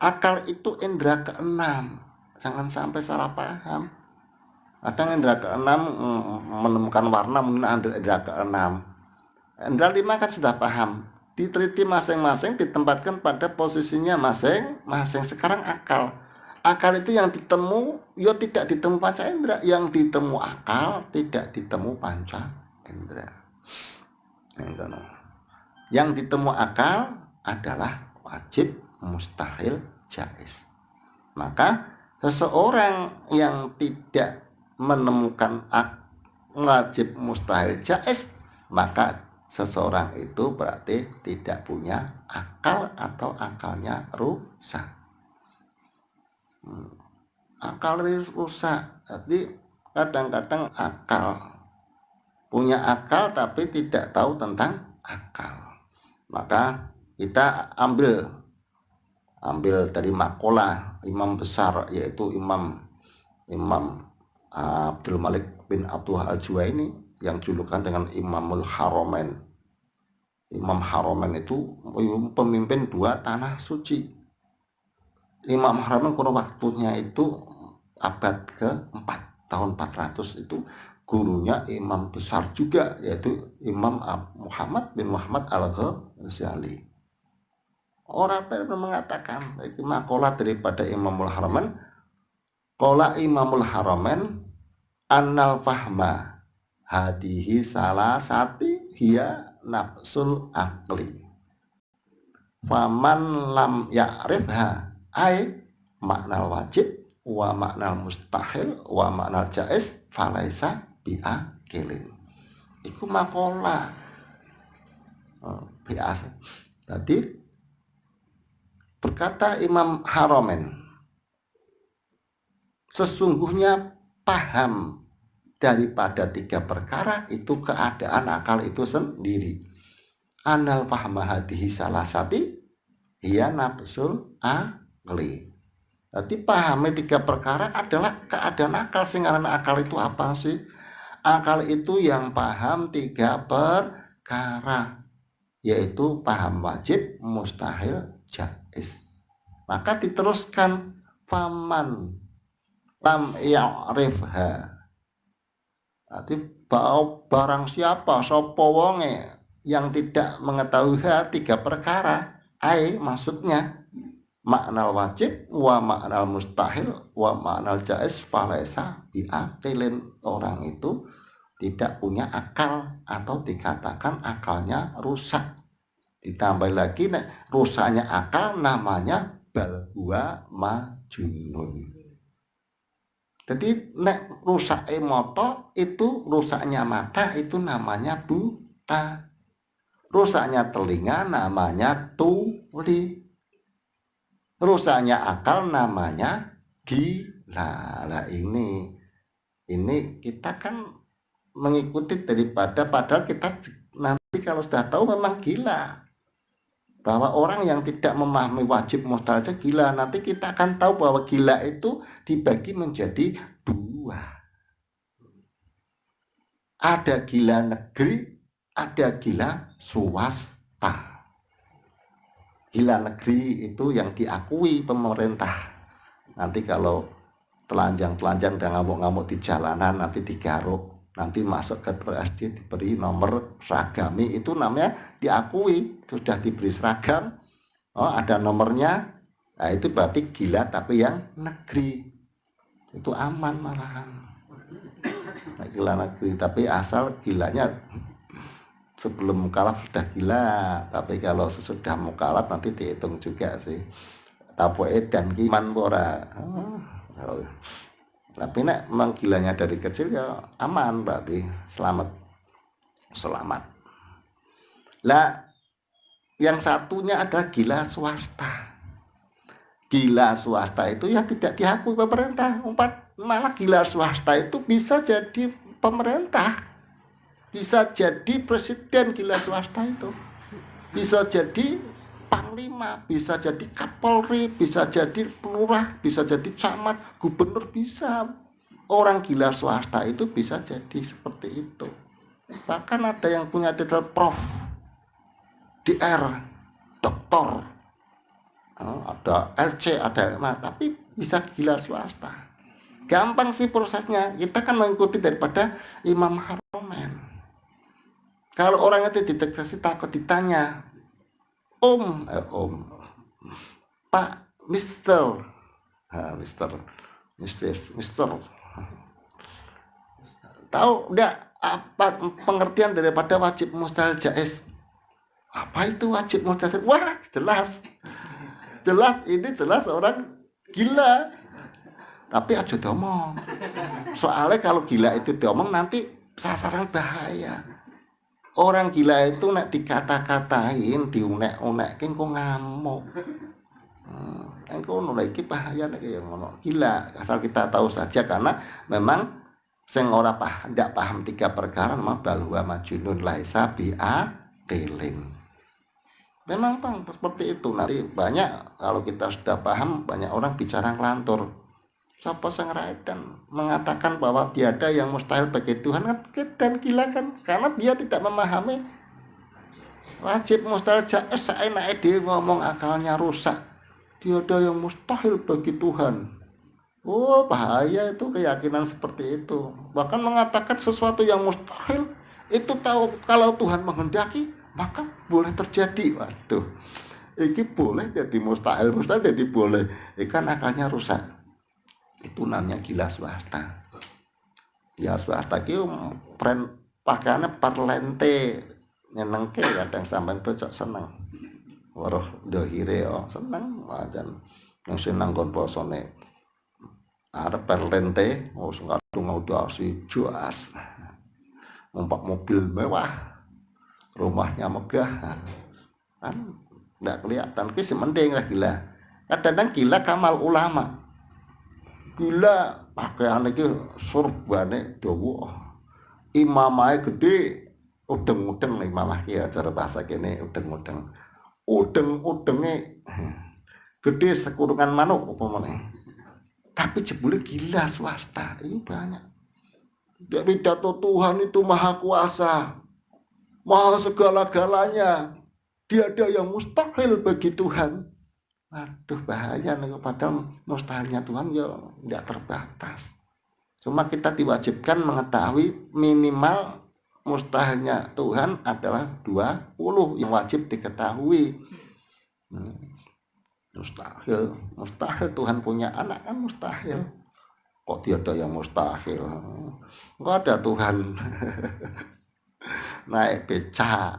Akal itu indera keenam. Jangan sampai salah paham. Kadang indera keenam menemukan warna mungkin indera keenam. Indera lima kan sudah paham. Diteliti masing-masing, ditempatkan pada posisinya masing-masing. Sekarang akal. Akal itu yang ditemu, ya tidak ditemu panca indera. Yang ditemu akal, tidak ditemu panca indera. Yang ditemu akal adalah wajib, mustahil, jaiz. Maka seseorang yang tidak menemukan wajib, mustahil, jaiz, maka seseorang itu berarti tidak punya akal atau akalnya rusak. Akal rusak. Jadi kadang-kadang punya akal tapi tidak tahu tentang akal. Maka kita ambil dari makalah imam besar, yaitu Imam Abdul Malik bin Abdul Al-Juwaini yang julukan dengan Imamul Haramain. Imam Haramain itu pemimpin dua tanah suci. Imam Haramain kurun waktunya itu abad ke-4, tahun 400 itu gurunya imam besar juga, yaitu Imam Muhammad bin Muhammad Al-Ghazali. Orang mengatakan, itu makalah daripada Imamul Haramain, qala Imamul Haramain annal fahma hadihi salasati hiya nafsul akli faman lam ya'rifha ay maknal wajib wa maknal mustahil wa maknal jaiz falaisa bi'akilin. Iku makalah biasa. Jadi berkata Imam Haramain, sesungguhnya paham daripada 3 perkara itu keadaan akal itu sendiri. Anal fahma hadihi salasati hiya nafsul akli. Jadi pahami 3 perkara adalah keadaan akal. Sehingga akal itu apa sih? Akal itu yang paham 3 perkara, yaitu paham wajib, mustahil, jaiz. Maka diteruskan faman lam ya'rifha. Berarti barang siapa sapa wonge yang tidak mengetahui 3 perkara, maksudnya maknal wajib wa maknal mustahil wa maknal jaiz falaisa bi'aqilin. Orang itu tidak punya akal atau dikatakan akalnya rusak. Ditambah lagi rusaknya akal namanya bal huwa majnun. Jadi rusak mata itu, rusaknya mata itu namanya buta. Rusaknya telinga namanya tuli. Rusaknya akal namanya gila. Lah ini kita kan mengikuti daripada, padahal kita nanti kalau sudah tahu memang gila. Bahwa orang yang tidak memahami wajib mustahil aja gila. Nanti kita akan tahu bahwa gila itu dibagi menjadi 2. Ada gila negeri, ada gila swasta. Gila negeri itu yang diakui pemerintah. Nanti kalau telanjang-telanjang dan ngamuk-ngamuk di jalanan nanti digaruk. Nanti masuk ke SD diberi nomor seragami, itu namanya diakui, sudah diberi seragam, ada nomornya. Nah itu berarti gila tapi yang negeri, itu aman malahan. Nah, gila negeri tapi asal gilanya sebelum mukalaf sudah gila, tapi kalau sesudah mukalaf nanti dihitung juga sih tapo edan kiman ora. Tapi memang gilanya dari kecil ya aman, berarti selamat. Lah yang satunya adalah gila swasta. Gila swasta itu ya tidak diakui pemerintah. Malah gila swasta itu bisa jadi pemerintah, bisa jadi presiden. Gila swasta itu bisa jadi panglima, bisa jadi kapolri, bisa jadi lurah, bisa jadi camat, gubernur, bisa. Orang gila swasta itu bisa jadi seperti itu. Bahkan ada yang punya titel prof, DR, doktor, ada LC, ada tapi bisa gila swasta. Gampang sih prosesnya. Kita kan mengikuti daripada Imam Haromen. Kalau orang itu dideteksi takut ditanya, Om, Pak, Mister, Mister, tahu enggak apa pengertian daripada wajib mustahil jaiz? Apa itu wajib mustahil? Wah, jelas ini jelas orang gila. Tapi aja diomong. Soalnya kalau gila itu diomong nanti sasaran bahaya. Orang gila itu nek dikata-katain, diunek-unekin kok ngamuk. Engko ngono iki bahaya nek kaya ngono. Gila, asal kita tahu saja karena memang sing ora ndak paham 3 perkara mah balwa majnun laisa biaqilin. Memang Bang seperti itu. Nanti banyak kalau kita sudah paham, banyak orang bicara ngelantur. Siapa yang raitan mengatakan bahwa tiada yang mustahil bagi Tuhan kan dan gila kan, karena dia tidak memahami wajib mustahil jaiz. Seenaknya dia ngomong akalnya rusak. Tiada yang mustahil bagi Tuhan. Oh bahaya itu keyakinan seperti itu. Bahkan mengatakan sesuatu yang mustahil itu tahu kalau Tuhan menghendaki maka boleh terjadi. Waduh, ini boleh jadi mustahil jadi boleh. Ikan akalnya rusak. Itu namanya gila swasta. Ya swasta ki pakaiannya parlente nyenengke kadang sampean bocok seneng. Weruh dohire seneng wajan yang seneng kon posone. Arep parlente wis kadung audasi jelas. Numpak mobil mewah. Rumahnya megah. Kan enggak kelihatan ki mending lah gila. Kadang gila kamal ulama. Gila pakaian iki surbane dawa. Imamahe gede, udeng-udeng imamah ki acara bahasa kene udeng-udeng. Udeng-udenge gede sekurungan manuk apa meneh. Tapi jebule gila swasta. Ini banyak. Dia pidato Tuhan itu maha kuasa. Maha segala-galanya. Tiada yang mustahil bagi Tuhan. Aduh bahaya nih, padahal mustahilnya Tuhan ya tidak terbatas. Cuma kita diwajibkan mengetahui minimal mustahilnya Tuhan adalah 20 yang wajib diketahui. Mustahil Tuhan punya anak kan mustahil. Kok tiada yang mustahil? Enggak ada Tuhan naik beca.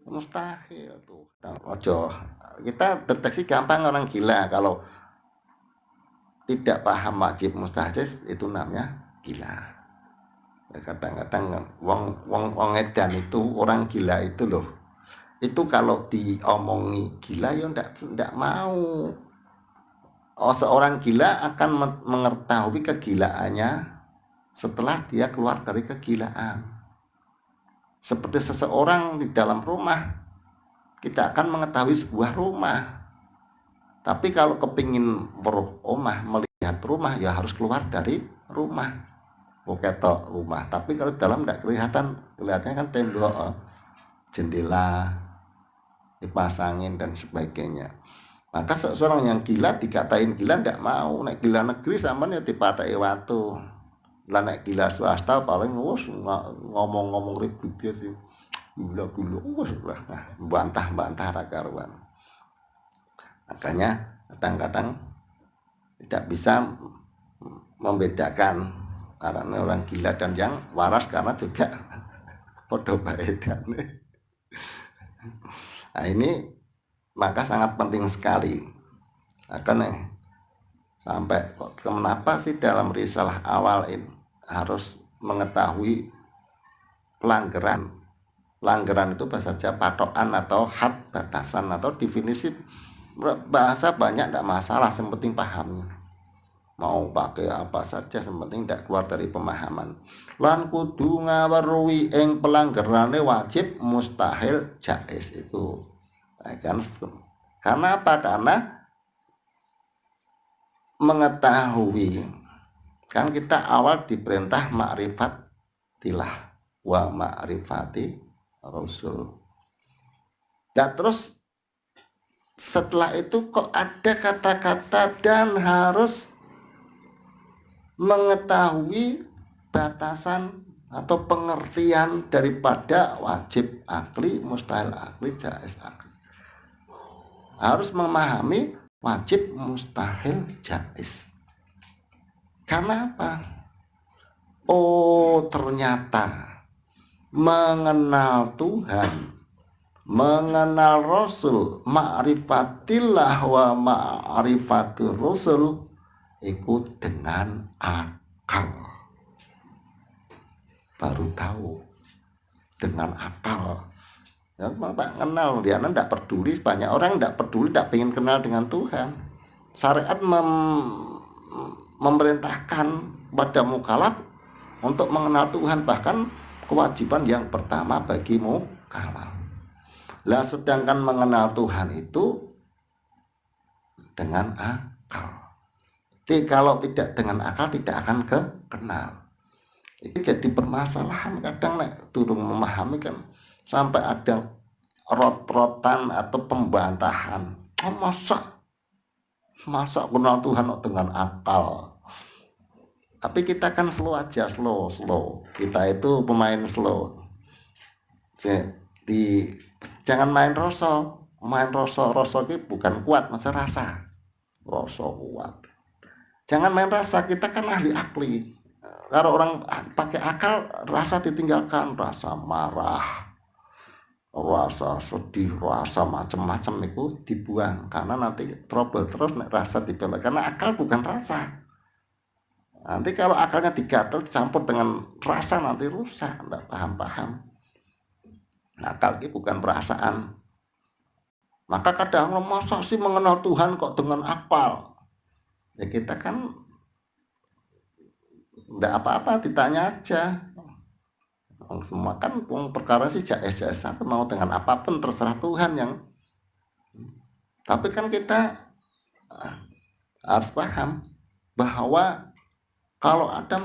Mustahil tuh. Ojo. Kita deteksi gampang orang gila kalau tidak paham wajib mustahil itu namanya gila. Kadang-kadang wong edan itu orang gila itu loh. Itu kalau diomongi gila ya ndak mau. Seorang gila akan mengetahui kegilaannya setelah dia keluar dari kegilaan. Seperti seseorang di dalam rumah, kita akan mengetahui sebuah rumah. Tapi kalau kepingin melihat rumah ya harus keluar dari rumah. Ketok rumah. Tapi kalau dalam tidak kelihatan, kelihatannya kan tembok, jendela, dipasangin dan sebagainya. Maka seseorang yang gila dikatain gila tidak mau. Nek gila negeri sampean ya dipatheki watu. Lah nek gila swasta paling ngomong-ngomong ribut dia sih. Gula-gula bantah-bantah ra karuan. Makanya kadang-kadang tidak bisa membedakan karena orang gila dan yang waras karena juga podo baedane. Nah ini maka sangat penting sekali. Akan sampai kenapa sih dalam risalah awal ini harus mengetahui pelanggaran. Pelanggaran itu bahasa Jawa patokan atau had, batasan atau definisi bahasa banyak tidak masalah, yang penting paham. Mau pakai apa saja yang penting tidak keluar dari pemahaman. Lan kudu ngaweruhi ing pelanggarane wajib mustahil jaiz itu. Kan karena apa? Karena mengetahui kan kita awal diperintah ma'rifatilah wa ma'rifati Rasul. Dan terus setelah itu kok ada kata-kata dan harus mengetahui batasan atau pengertian daripada wajib akli, mustahil akli, jaiz akli. Harus memahami wajib, mustahil, jaiz. Karena apa? Oh, ternyata mengenal Tuhan, mengenal Rasul, ma'rifatillah wa ma'rifatul Rasul, ikut dengan akal. Baru tahu dengan akal. Ya, tak kenal, dia tidak peduli. Banyak orang tidak peduli, tidak ingin kenal dengan Tuhan. Syariat memerintahkan pada mukallaf untuk mengenal Tuhan, bahkan kewajiban yang pertama bagi mukallaf. Lah sedangkan mengenal Tuhan itu dengan akal. Jadi kalau tidak dengan akal tidak akan kenal. Ini jadi permasalahan kadang turun memahami kan, sampai ada rot-rotan atau pembantahan. Oh, masa kenal Tuhan dengan akal? Tapi kita kan slow aja, slow. Kita itu pemain slow. Jadi jangan main rasa itu bukan kuat, masa rasa kuat. Jangan main rasa, kita kan ahli akli. Kalau orang pakai akal, rasa ditinggalkan, rasa marah, rasa sedih, rasa macam-macam itu dibuang, karena nanti trouble terus rasa dibelok, karena akal bukan rasa. Nanti kalau akalnya digatel campur dengan rasa nanti rusak, tidak paham. Akal itu bukan perasaan. Maka kadang masa sih mengenal Tuhan kok dengan akal? Ya kita kan tidak apa-apa, ditanya aja. Semua kan perkara sih jais-jais, mau dengan apapun terserah Tuhan yang. Tapi kan kita harus paham bahwa kalau ada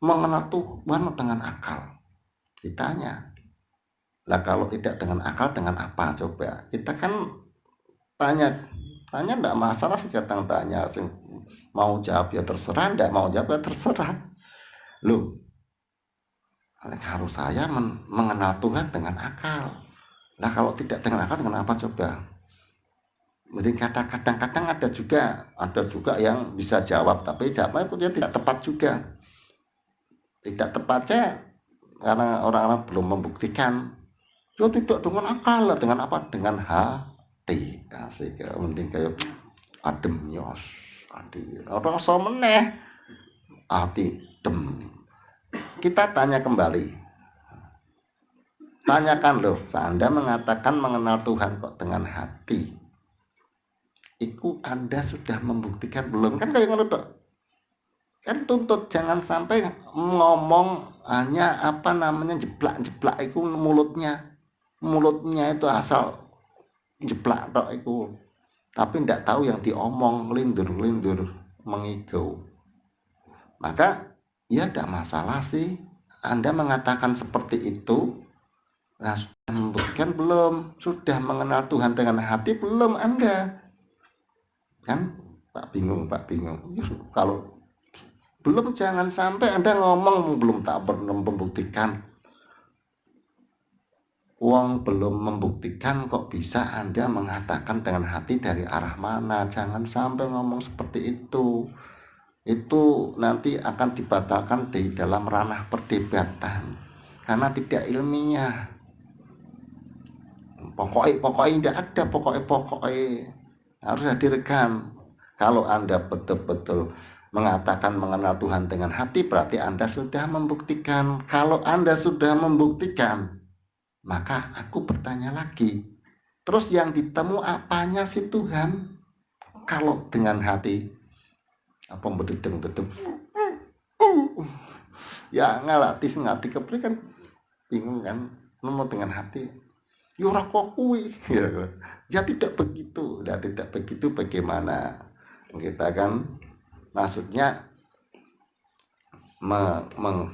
mengenal Tuhan dengan akal, ditanya. Lah kalau tidak dengan akal, dengan apa coba? Kita kan tanya tidak masalah sih, datang tanya, mau jawab ya terserah, tidak mau jawab ya terserah. Loh, harus saya mengenal Tuhan dengan akal. Nah kalau tidak dengan akal, dengan apa coba? Jadi kadang-kadang ada juga yang bisa jawab, tapi jawabnya dia tidak tepat juga. Tidak tepatnya karena orang-orang belum membuktikan. Ya tidak dengan akal, dengan apa? Dengan hati. Asik, mending kayak adem yos, hati. Rasa meneh, hati dem. Kita tanya kembali. Tanyakan loh, Anda mengatakan mengenal Tuhan kok dengan hati. Iku Anda sudah membuktikan belum? Kan kayak ngono tok. Kan tuntut jangan sampai ngomong hanya jeplak-jeplak itu mulutnya itu asal jeplak tok itu. Tapi tidak tahu yang diomong, lindur mengigau. Maka ya tidak masalah sih Anda mengatakan seperti itu. Nah, sudah membuktikan belum? Sudah mengenal Tuhan dengan hati belum Anda? Kan Pak bingung. Kalau belum, jangan sampai Anda ngomong belum tak pernah membuktikan. Uang belum membuktikan kok bisa Anda mengatakan dengan hati dari arah mana? Jangan sampai ngomong seperti itu. Itu nanti akan dibatalkan di dalam ranah perdebatan karena tidak ilmiah. Pokoknya tidak ada pokoknya harus hadirkan. Kalau Anda betul-betul mengatakan mengenal Tuhan dengan hati, berarti Anda sudah membuktikan. Kalau Anda sudah membuktikan, maka aku bertanya lagi, terus yang ditemu apanya sih Tuhan? Kalau dengan hati apa bededeng ya ngalatis ngati kepri kan bingung kan, mau dengan hati ya ora kok kuwi ya tidak begitu. Bagaimana kita kan maksudnya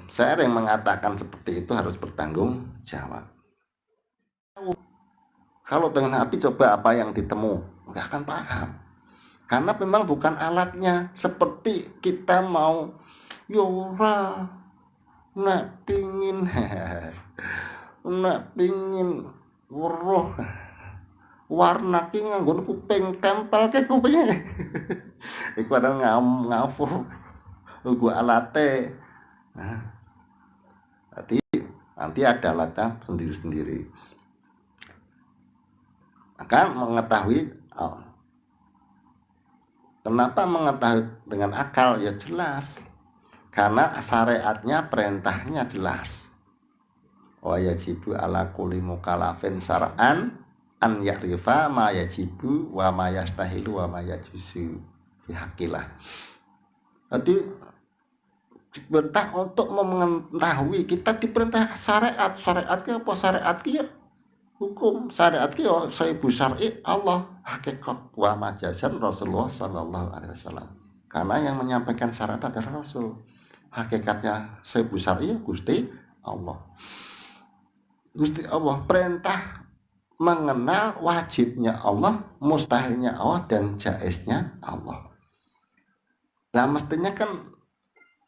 saya yang mengatakan seperti itu harus bertanggung jawab. Kalau dengan hati coba apa yang ditemu, nggak akan paham. Karena memang bukan alatnya. Seperti kita mau yora nak pingin nak pingin weruh warna ki nganggo kuping tempel ke kupingnya. Iku ada ngawur gua alate. Nah, nanti ada alatnya sendiri-sendiri. Maka mengetahui kenapa mengetahui dengan akal? Ya jelas. Karena syariatnya, perintahnya jelas. Wa yajibu ala kulli mukallafin syar'an an ya'rifa ma yajibu wa ma yastahilu wa ma yajuzu bihaqilah. Jadi diperintah untuk mengetahui, kita diperintah syariat. Syariatnya apa? Syariatnya hukum. Syariatnya saibu syar'i Allah, hakikat wa majazan Rasulullah sallallahu alaihi wasallam. Karena yang menyampaikan syariat adalah Rasul. Hakikatnya saibu syar'i Gusti Allah. Gusti Allah perintah mengenal wajibnya Allah, mustahilnya Allah, dan jaiznya Allah. Nah mestinya kan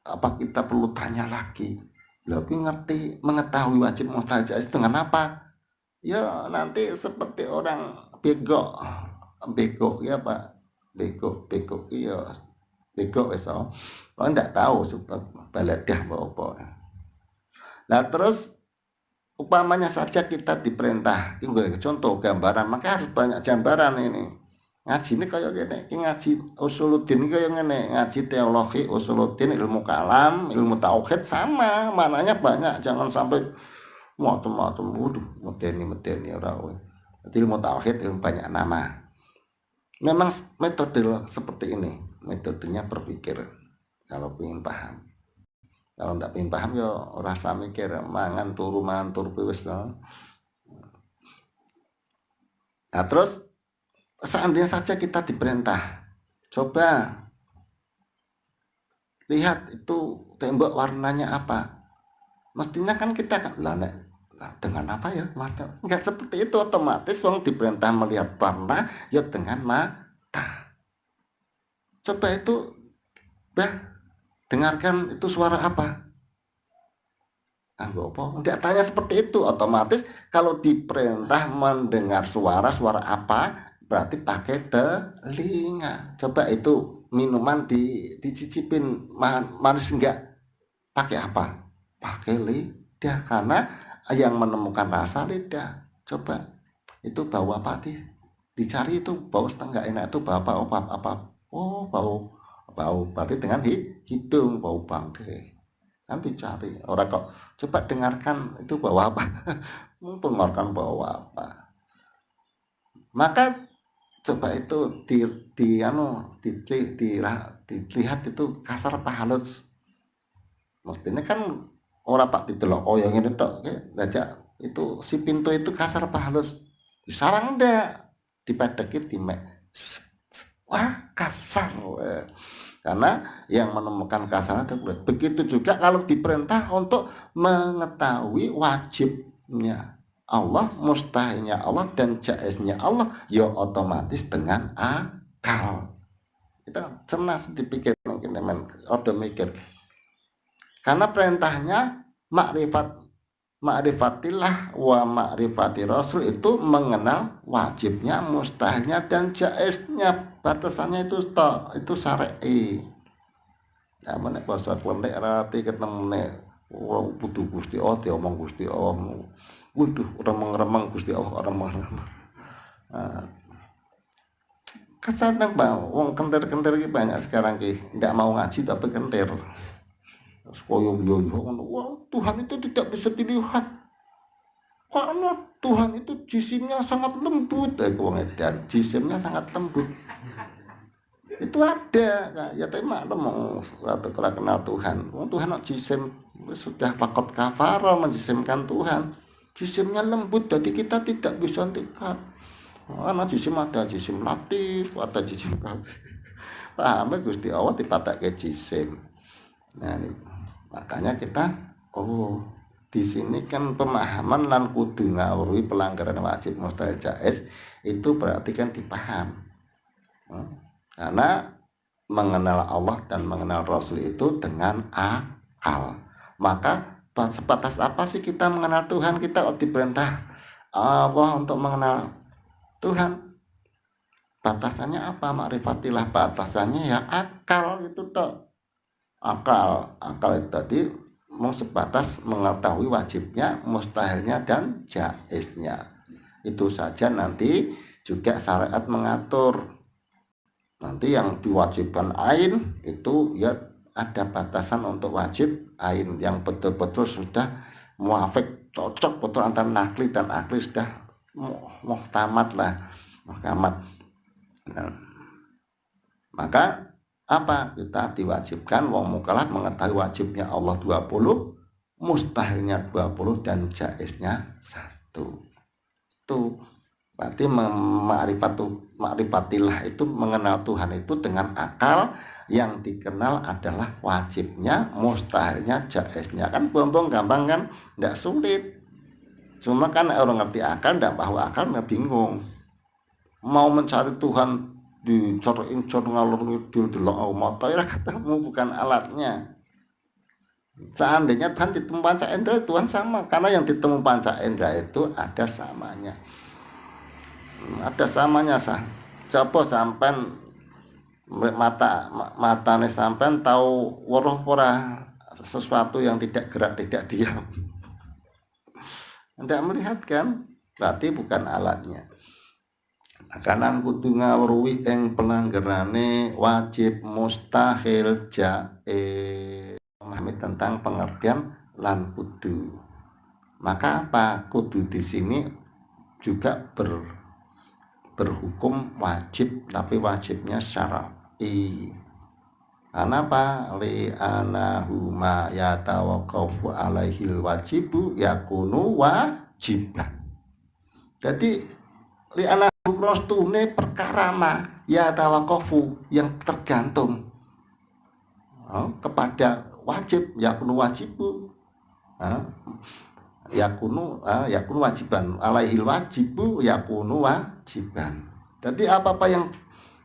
apa kita perlu tanya lagi? Lebih ngerti mengetahui wajib mustahil jaiz dengan apa? Ya nanti seperti orang bego ya Pak, bego iya bego eso. Kalau enggak tahu sebab baladah apa. Nah terus upamanya saja kita diperintah, contoh gambaran, maka harus banyak gambaran ini. Ngaji ini kayak gini, ngaji usuluddin kayak gini, ngaji teologi usuluddin, ilmu kalam, ilmu tauhid sama, mananya banyak, jangan sampai macam-macam. Waduh, medeni orang. Jadi ilmu tauhid ilmu banyak nama. Memang metode seperti ini, metodenya berpikir. Kalau ingin paham, kalau tidak ingin paham ya rasa mikir, mangan turu wis. Nah terus seandainya saja kita diperintah, coba lihat itu tembok warnanya apa. Mestinya kan kita lah dengan apa ya mata? Enggak seperti itu, otomatis wong diperintah melihat warna ya dengan mata. Coba itu dengarkan itu suara apa? Enggak tanya seperti itu, otomatis kalau diperintah mendengar suara apa berarti pakai telinga. Coba itu minuman dicicipin manis enggak? Pakai apa? Pakai lidah, karena yang menemukan rasa lidah. Coba itu bau apa dicari, itu bau setengah enak, itu bau apa? Oh bau berarti dengan hidung, bau bangkai. Nanti cari orang kok coba dengarkan itu bau apa. Mendengarkan bau apa, maka coba itu dilihat itu kasar apa halus. Mestinya kan orang pak didelok yang ini tok aja itu si pintu itu kasar apa halus, sarang ndak dipedekin wah kasar. Karena yang menemukan kasar itu kulit. Begitu juga kalau diperintah untuk mengetahui wajibnya Allah, mustahilnya Allah, dan jaiznya Allah, ya otomatis dengan akal. Kita cerdas dipikir mungkin atau mikir. Karena perintahnya ma'rifatillah wa ma'rifati rasul, itu mengenal wajibnya, mustahilnya, dan jaiznya. Batasannya itu syar'i. Ya menek basa klendek rati ketemu nek wong butuh Gusti Allah diomong Gusti Allah. Waduh, remeng-remeng Gusti Allah, remeng-remeng. Nah, kadang wong kentir-kentir iki banyak sekarang ki, ndak mau ngaji tapi kentir. Koyo yo Tuhan itu tidak bisa dilihat. Karena Tuhan itu jisimnya sangat lembut. Wong edan jisimnya sangat lembut. Itu ada, ya tapi maklum atau kalau kenal Tuhan. Tuhan jisim sudah fakot kafara menjisimkan Tuhan. Jisimnya lembut, jadi kita tidak bisa dekat. Karena jisim ada jisim latif, ada jisim kasih. Paham Gusti Allah dipatake jisim. Nah ini makanya kita di sini kan pemahaman lan kudu ngawruhi pelanggaran wajib mustahil jaiz itu berarti kan dipaham. Karena mengenal Allah dan mengenal Rasul itu dengan akal. Maka sebatas apa sih kita mengenal Tuhan? Kita diperintah Allah untuk mengenal Tuhan. Batasannya apa? Makrifatilah, batasannya ya akal itu toh. Akal itu tadi mau sebatas mengetahui wajibnya, mustahilnya, dan jaiznya. Itu saja. Nanti juga syariat mengatur. Nanti yang diwajibkan ain itu ya ada batasan untuk wajib ain yang betul-betul sudah muafik, cocok betul antara nakli dan akli, sudah muhtamat lah, muhkamat. Nah, maka apa? Kita diwajibkan wong mukallaf mengetahui wajibnya Allah 20, mustahilnya 20, dan jaiznya 1. Itu berarti makrifatilah itu mengenal Tuhan itu dengan akal. Yang dikenal adalah wajibnya, mustahilnya, jaiznya. Kan bombong gampang kan, tidak sulit. Cuma kan orang ngerti akal, tidak paham akal, nggak bingung. Mau mencari Tuhan di incor ngalur ngidul delok mata ya ketemu, bukan alatnya. Seandainya Tuhan ditemu panca indera, Tuhan sama, karena yang ditemu panca indera itu ada samanya. Ada samanya sah. Coba sampean matane sampean tahu weruh ora sesuatu yang tidak gerak, tidak diam. Tidak melihat kan? Berarti bukan alatnya. Karena kudu ngawruhi ing pelanggarane wajib, mustahil, jaiz. Memahami tentang pengertian lan kudu. Maka apa? Kudu di sini juga berhukum wajib, tapi wajibnya syar'i. Karena apa? Li anahu ma yatawaqqafu alaihil wajibu yakunu wajiban. Jadi li anahu rostune perkara ma yatawaqqafu yang tergantung kepada wajib, yakunu wajibu. Yakunu wajiban, alaihil wajibu yakunu wajiban. Jadi apa-apa yang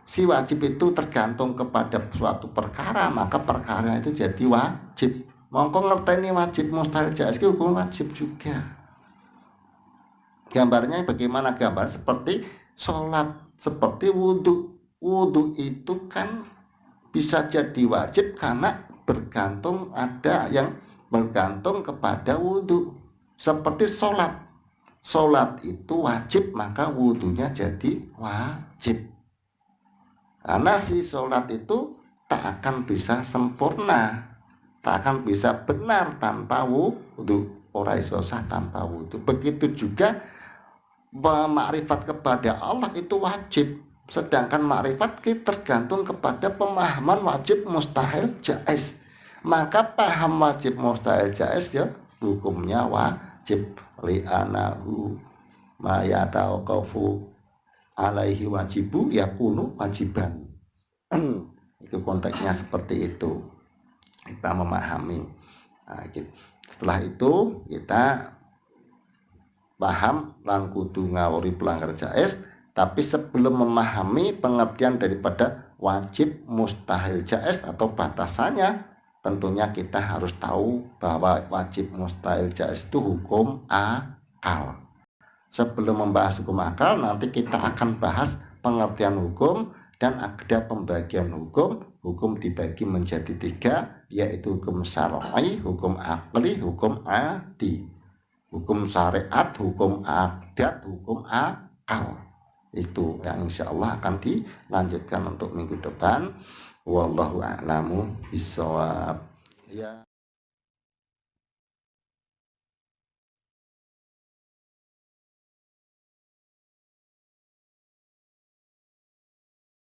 si wajib itu tergantung kepada suatu perkara, maka perkara itu jadi wajib. Mongko ngerteni wajib, mustahil, jaiz itu hukum wajib juga. Gambarnya bagaimana? Gambar seperti sholat, seperti wudhu. Wudhu itu kan bisa jadi wajib karena bergantung, ada yang bergantung kepada wudhu. Seperti sholat, sholat itu wajib, maka wudhunya jadi wajib. Karena si sholat itu tak akan bisa sempurna, tak akan bisa benar tanpa wudhu. Ora iso sah tanpa wudhu. Begitu juga makrifat kepada Allah itu wajib. Sedangkan makrifat kita tergantung kepada pemahaman wajib, mustahil, jaiz. Maka paham wajib, mustahil, jaiz ya hukumnya wajib. Li'anahu ma yatawaqqafu alaihi wajibu yakunu wajiban. Itu konteksnya seperti itu, kita memahami. Nah, setelah itu kita paham lan kudu ngawuri pelanggar jaiz. Tapi sebelum memahami pengertian daripada wajib, mustahil, jaiz atau batasannya, tentunya kita harus tahu bahwa wajib, mustahil, jaiz itu hukum akal. Sebelum membahas hukum akal, nanti kita akan bahas pengertian hukum dan ada pembagian hukum. Hukum dibagi menjadi 3, yaitu hukum syar'i, hukum akli, hukum adi. Hukum syariat, hukum adat, hukum akal. Itu yang insya Allah akan dilanjutkan untuk minggu depan. Wallahu a'lamu bishawab. Ya.